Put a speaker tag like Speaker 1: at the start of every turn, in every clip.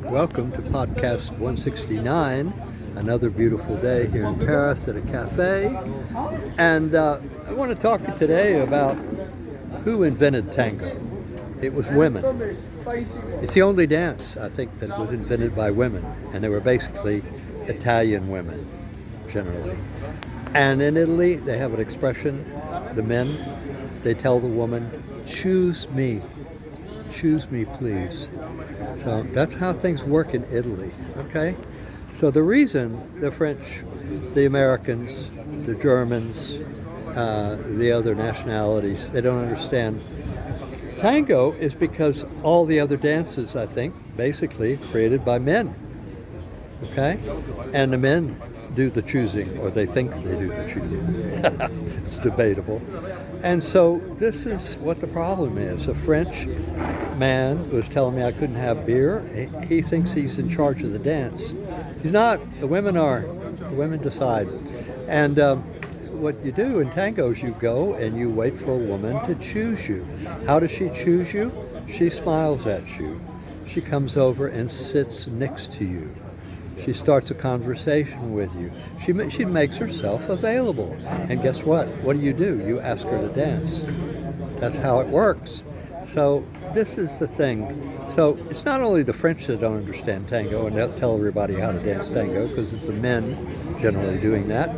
Speaker 1: Welcome to podcast 169. Another beautiful day here in Paris at a cafe. And I want to talk today about who invented tango. It was women. It's the only dance, I think, that was invented by women. And they were basically Italian women, generally. And in Italy, they have an expression, the men, they tell the woman, choose me, please. So that's how things work in Italy, okay? So the reason the French, the Americans, the Germans, the other nationalities, they don't understand tango is because all the other dances, I think, basically created by men, okay? And the men do the choosing, or they think they do the choosing. It's debatable. And so this is what the problem is. A French man was telling me I couldn't have beer. He thinks he's in charge of the dance. He's not. The women are. The women decide. And what you do in tango is you go and you wait for a woman to choose you. How does she choose you? She smiles at you. She comes over and sits next to you. She starts a conversation with you. She makes herself available. And guess what? What do? You ask her to dance. That's how it works. So this is the thing. So it's not only the French that don't understand tango and they'll tell everybody how to dance tango, because it's the men generally doing that,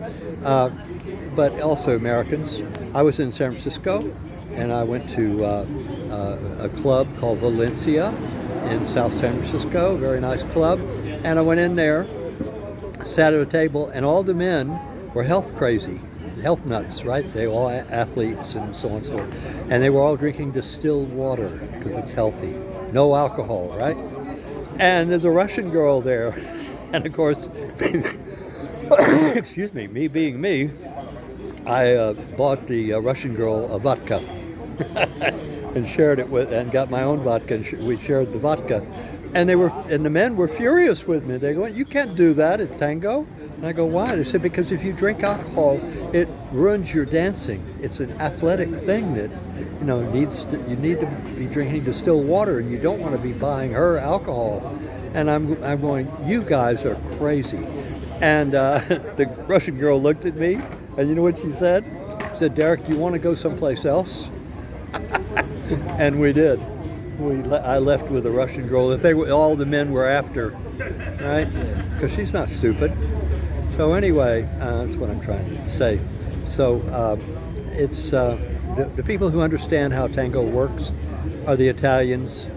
Speaker 1: but also Americans. I was in San Francisco and I went to a club called Valencia in South San Francisco, very nice club. And I went in there, sat at a table, and all the men were health crazy, health nuts, right? They were all athletes and so on and so on. And they were all drinking distilled water because it's healthy. No alcohol, right? And there's a Russian girl there. And of course, excuse me, me being me, I bought the Russian girl a vodka and shared it with, and got my own vodka, and we shared the vodka. And the men were furious with me. They go, "You can't do that at tango." And I go, "Why?" They said, "Because if you drink alcohol, it ruins your dancing. It's an athletic thing that, you need to be drinking distilled water, and you don't want to be buying her alcohol." And I'm going, "You guys are crazy." And the Russian girl looked at me, and you know what she said? She said, "Derek, do you want to go someplace else?" And we did. I left with a Russian girl that all the men were after, right? Because she's not stupid. So anyway, that's what I'm trying to say. So it's the people who understand how tango works are the Italians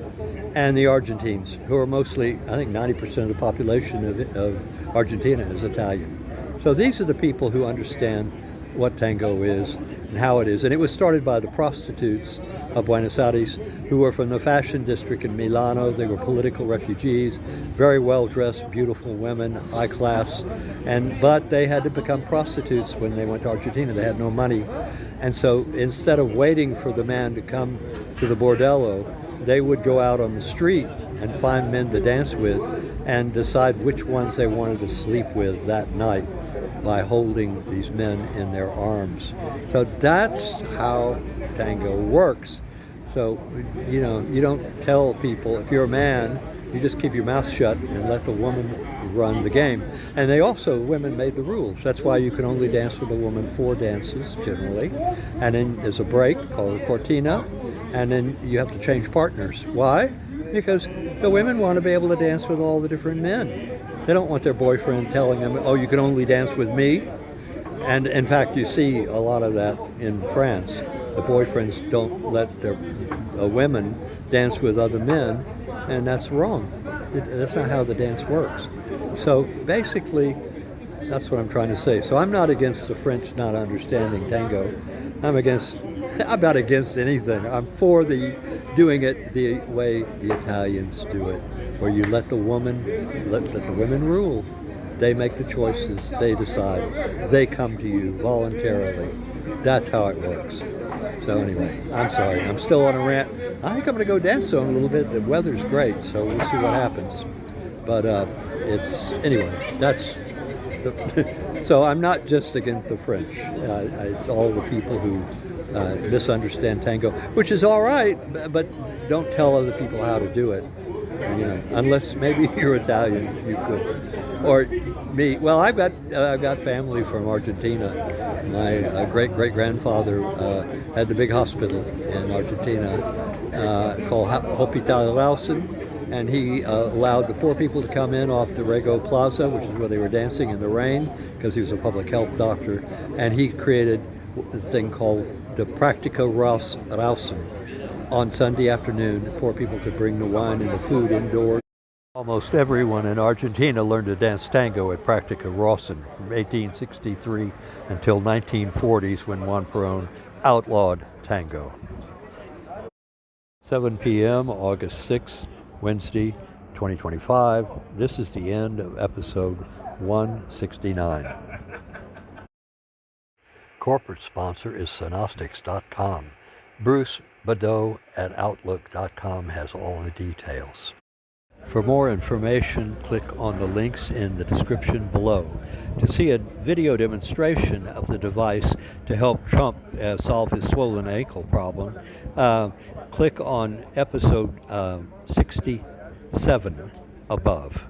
Speaker 1: and the Argentines, who are mostly, I think 90% of the population of Argentina is Italian. So these are the people who understand what tango is and how it is. And it was started by the prostitutes of Buenos Aires, who were from the fashion district in Milano. They were political refugees, very well-dressed, beautiful women, high class, but they had to become prostitutes when they went to Argentina. They had no money. And so instead of waiting for the man to come to the bordello, they would go out on the street and find men to dance with and decide which ones they wanted to sleep with that night by holding these men in their arms. So that's how tango works. So, you don't tell people, if you're a man, you just keep your mouth shut and let the woman run the game. And women made the rules. That's why you can only dance with a woman 4 dances, generally. And then there's a break called a cortina, and then you have to change partners. Why? Because the women want to be able to dance with all the different men. They don't want their boyfriend telling them, "Oh, you can only dance with me." And in fact, you see a lot of that in France. The boyfriends don't let their women dance with other men, and that's wrong. That's not how the dance works. So basically, that's what I'm trying to say. So I'm not against the French not understanding tango. I'm not against anything. I'm for doing it the way the Italians do it, where you let the women rule. They make the choices. They decide. They come to you voluntarily. That's how it works. So anyway, I'm sorry. I'm still on a rant. I think I'm going to go dance in a little bit. The weather's great, so we'll see what happens. But that's so I'm not just against the French. It's all the people who misunderstand tango, which is all right, but don't tell other people how to do it. You know, unless maybe you're Italian, you could. Or me. Well, I've got family from Argentina. My great great grandfather had the big hospital in Argentina called Hospital Rausen, and he allowed the poor people to come in off the Rego Plaza, which is where they were dancing in the rain, because he was a public health doctor, and he created a thing called the Practica Rausen. On Sunday afternoon, poor people could bring the wine and the food indoors. Almost everyone in Argentina learned to dance tango at Practica Rausen from 1863 until 1940s when Juan Perón outlawed tango. 7 p.m., August 6th, Wednesday, 2025. This is the end of episode 169. Corporate sponsor is Synostics.com. Bruce Badeau at Outlook.com has all the details. For more information, click on the links in the description below. To see a video demonstration of the device to help Trump solve his swollen ankle problem, click on episode 67 above.